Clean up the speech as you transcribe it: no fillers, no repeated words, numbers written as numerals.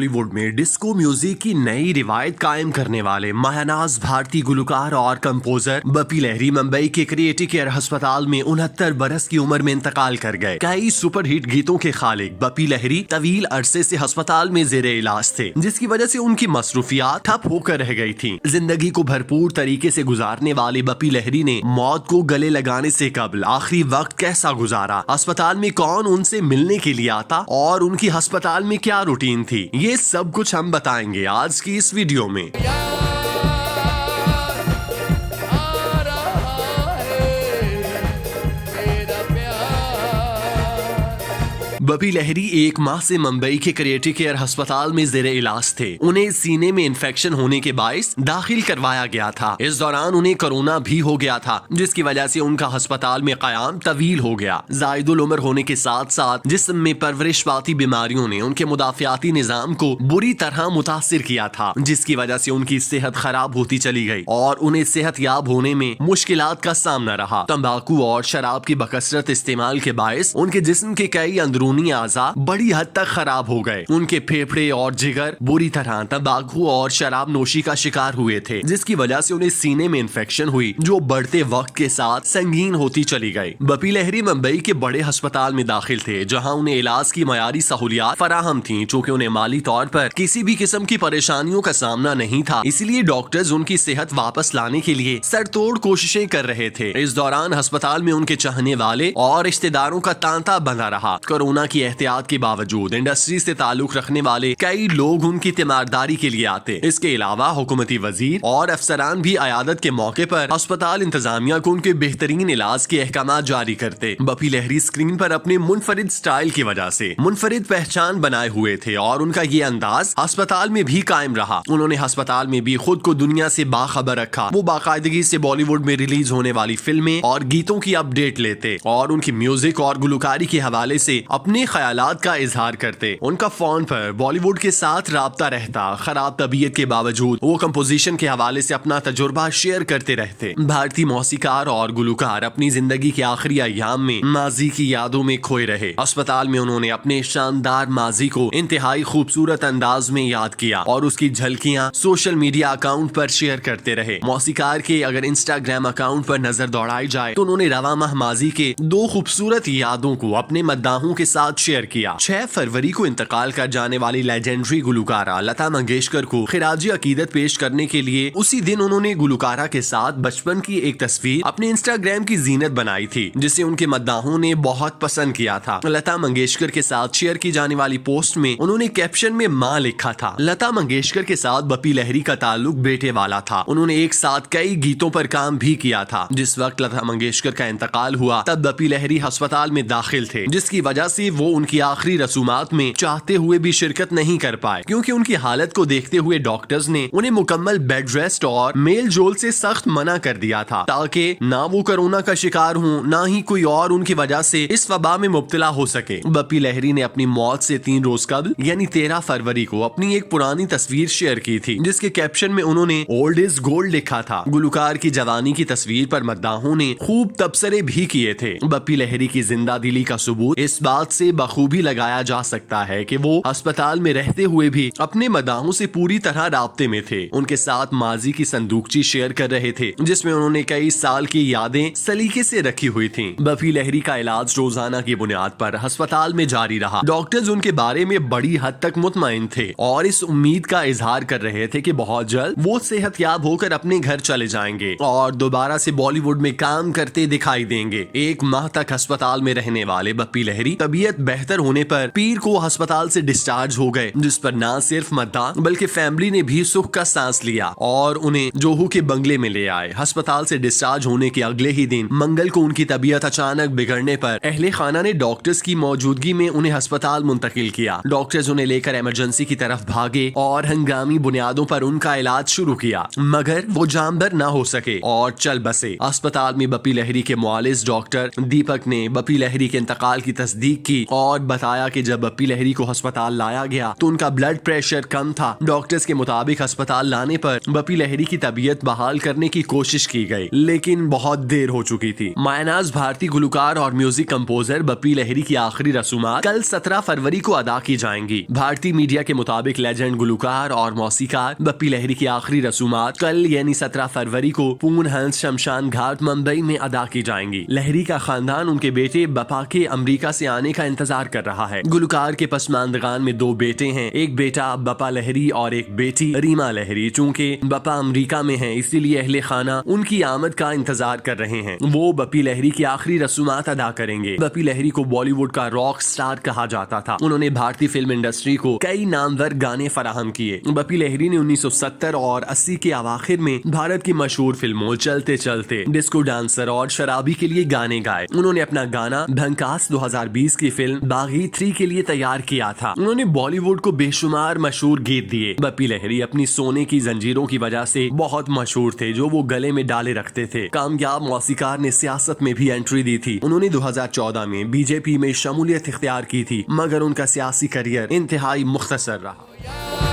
बॉलीवुड में disco music की नई रिवायत कायम करने वाले महानाज भारतीय गुलकार और कंपोजर बपी लहरी मुंबई के क्रिएटिव केयर अस्पताल में 69 बरस की उम्र में इंतकाल कर गए। कई सुपरहिट गीतों के खालिक बपी लहरी तवील अरसे से अस्पताल में जेरे इलाज थे, जिसकी वजह से उनकी मसरूफियात ठप होकर रह गई थी। जिंदगी को भरपूर तरीके से गुजारने वाले बपी लहरी ने मौत को गले लगाने से कबल आखिरी वक्त कैसा गुजारा, अस्पताल में कौन उनसे मिलने के लिए आता और उनकी अस्पताल में क्या रूटीन थी, ये सब कुछ हम बताएंगे आज की इस वीडियो में। बपी लहरी 1 माह से मुंबई के क्रिएटिव केयर अस्पताल में जेरे इलाज थे। उन्हें सीने में इन्फेक्शन होने के बायस दाखिल करवाया गया था। इस दौरान उन्हें कोरोना भी हो गया था, जिसकी वजह से उनका अस्पताल में कयाम तवील हो गया। जायदुल उम्र होने के साथ साथ जिस्म में परवरिश पाती बीमारियों ने उनके मुदाफियाती निजाम को बुरी तरह मुतासिर किया था, जिसकी वजह से उनकी सेहत खराब होती चली गई और उन्हें सेहत याब होने में मुश्किलात का सामना रहा। तंबाकू और शराब की बकसरत इस्तेमाल के बायस उनके जिस्म के कई अंदरूनी आज़ा बड़ी हद तक खराब हो गए। उनके फेफड़े और जिगर बुरी तरह तंबाकू और शराब नोशी का शिकार हुए थे, जिसकी वजह से उन्हें सीने में इन्फेक्शन हुई, जो बढ़ते वक्त के साथ संगीन होती चली गई। बपी लहरी मुंबई के बड़े अस्पताल में दाखिल थे, जहां उन्हें इलाज की मयारी सहूलियात फराहम थी। चूँकि उन्हें माली तौर पर किसी भी किस्म की परेशानियों का सामना नहीं था, इसलिए डॉक्टर्स उनकी सेहत वापस लाने के लिए सरतोड़ कोशिशें कर रहे थे। इस दौरान अस्पताल में उनके चाहने वाले और रिश्तेदारों का तांता बंधा रहा। कोरोना की एहतियात के बावजूद इंडस्ट्री से ताल्लुक रखने वाले कई लोग उनकी तीमारदारी के लिए आते। इसके अलावा हुकूमती वजीर और अफसरान भी अयादत के मौके पर अस्पताल इंतजामिया को उनके बेहतरीन इलाज के अहकाम जारी करते। बपी लहरी स्क्रीन पर अपने मुनफरिद स्टाइल की वजह से मुनफरिद पहचान बनाए हुए थे और उनका ये अंदाज अस्पताल में भी कायम रहा। उन्होंने अस्पताल में भी खुद को दुनिया से बाखबर रखा। वो बाकायदगी से बॉलीवुड में रिलीज होने वाली फिल्में और गीतों की अपडेट लेते और उनकी म्यूजिक और गुलकारी के हवाले से अपने ख्यालात का इजहार करते। उनका फोन पर बॉलीवुड के साथ राब्ता रहता। खराब तबीयत के बावजूद वो कंपोजिशन के हवाले से अपना तजुर्बा शेयर करते रहते। भारतीय मौसीकार और गुलकार अपनी जिंदगी के आखिरी अय्याम में माजी की यादों में खोए रहे। अस्पताल में उन्होंने अपने शानदार माजी को इंतहाई खूबसूरत अंदाज में याद किया और उसकी झलकियां सोशल मीडिया अकाउंट पर शेयर करते रहे। मौसीकार के अगर इंस्टाग्राम अकाउंट पर नजर दौड़ाई जाए तो उन्होंने रवा माह माजी के 2 खूबसूरत यादों को अपने मद्दाहों के साथ शेयर किया। 6 फरवरी को इंतकाल कर जाने वाली लेजेंडरी गुलकारा लता मंगेशकर को खिराजी अकीदत पेश करने के लिए उसी दिन उन्होंने गुलकारा के साथ बचपन की एक तस्वीर अपने इंस्टाग्राम की जीनत बनाई थी, जिसे उनके मद्दाहों ने बहुत पसंद किया था। लता मंगेशकर के साथ शेयर की जाने वाली पोस्ट में उन्होंने कैप्शन में माँ लिखा था। लता मंगेशकर के साथ बपी लहरी का ताल्लुक बेटे वाला था। उन्होंने एक साथ कई गीतों पर काम भी किया था। जिस वक्त लता मंगेशकर का इंतकाल हुआ तब बपी लहरी अस्पताल में दाखिल थे, जिसकी वजह से वो उनकी आखिरी रसूमात में चाहते हुए भी शिरकत नहीं कर पाए, क्योंकि उनकी हालत को देखते हुए डॉक्टर्स ने उन्हें मुकम्मल बेड रेस्ट और मेल जोल से सख्त मना कर दिया था, ताकि ना वो कोरोना का शिकार हों, ना ही कोई और उनकी वजह से इस वबा में मुब्तला हो सके। बपी लहरी ने अपनी मौत से 3 रोज कबल यानी 13 फरवरी को अपनी एक पुरानी तस्वीर शेयर की थी, जिसके कैप्शन में उन्होंने ओल्ड इज गोल्ड लिखा था। गुलकार की जवानी की तस्वीर पर मद्दाहों ने खूब तबसरे भी किए थे। बपी लहरी की जिंदा दिली का सबूत इस बात से बखूबी लगाया जा सकता है कि वो अस्पताल में रहते हुए भी अपने मदाहों से पूरी तरह राब्ते में थे। उनके साथ माजी की संदूकची शेयर कर रहे थे, जिसमें उन्होंने कई साल की यादें सलीके से रखी हुई थीं। बपी लहरी का इलाज रोजाना की बुनियाद पर अस्पताल में जारी रहा। डॉक्टर्स उनके बारे में बड़ी हद तक मुतमईन थे और इस उम्मीद का इजहार कर रहे थे कि बहुत जल्द वो सेहतयाब होकर अपने घर चले जाएंगे और दोबारा से बॉलीवुड में काम करते दिखाई देंगे। 1 माह तक अस्पताल में रहने वाले बपी लहरी तबीयत बेहतर होने पर पीर को अस्पताल से डिस्चार्ज हो गए, जिस पर न सिर्फ मद्दा बल्कि फैमिली ने भी सुख का सांस लिया और उन्हें जोहू के बंगले में ले आए। अस्पताल से डिस्चार्ज होने के अगले ही दिन मंगल को उनकी तबीयत अचानक बिगड़ने पर अहले खाना ने डॉक्टर्स की मौजूदगी में उन्हें अस्पताल मुंतकिल किया। डॉक्टर्स उन्हें लेकर इमरजेंसी की तरफ भागे और हंगामी बुनियादों पर उनका इलाज शुरू किया, मगर वो जामबर न हो सके और चल बसे। अस्पताल में बपी लहरी के मुआलिज डॉक्टर दीपक ने बपी लहरी के इंतकाल की तस्दीक की की और बताया कि जब बप्पी लहरी को अस्पताल लाया गया तो उनका ब्लड प्रेशर कम था। डॉक्टर्स के मुताबिक अस्पताल लाने पर बप्पी लहरी की तबीयत बहाल करने की कोशिश की गई, लेकिन बहुत देर हो चुकी थी। मायनाज भारतीय गुलकार और म्यूजिक कंपोजर बप्पी लहरी की आखिरी रसूमात कल 17 फरवरी को अदा की जाएंगी। भारतीय मीडिया के मुताबिक लेजेंड गुलकार और मौसीकार बप्पी लहरी की आखिरी रसूमात कल यानी 17 फरवरी को पूर्ण हंस शमशान घाट मुंबई में अदा की जाएंगी। लहरी का खानदान उनके बेटे बप्पा के अमेरिका से आने का इंतजार कर रहा है। गुलकार के पसमानदगान में 2 बेटे हैं, एक बेटा बप्पा लहरी और एक बेटी रीमा लहरी। चूंकि बप्पा अमेरिका में हैं, इसीलिए अहले खाना उनकी आमद का इंतजार कर रहे हैं। वो बप्पी लहरी की आखिरी रसूमात अदा करेंगे। बप्पी लहरी को बॉलीवुड का रॉक स्टार कहा जाता था। उन्होंने भारतीय फिल्म इंडस्ट्री को कई नामवर गाने फराहम किए। बप्पी लहरी ने 1970 और 80 के अवाखिर में भारत की मशहूर फिल्मों चलते चलते, डिस्को डांसर और शराबी के लिए गाने गाए। उन्होंने अपना गाना भंकास 2020 की फिल्म बागी 3 के लिए तैयार किया था। उन्होंने बॉलीवुड को बेशुमार मशहूर गीत दिए। बप्पी लहरी अपनी सोने की जंजीरों की वजह से बहुत मशहूर थे, जो वो गले में डाले रखते थे। कामयाब मौसीकार ने सियासत में भी एंट्री दी थी। उन्होंने 2014 में बीजेपी में शमूलियत इख्तियार की थी, मगर उनका सियासी करियर इंतहाई मुख्तसर रहा।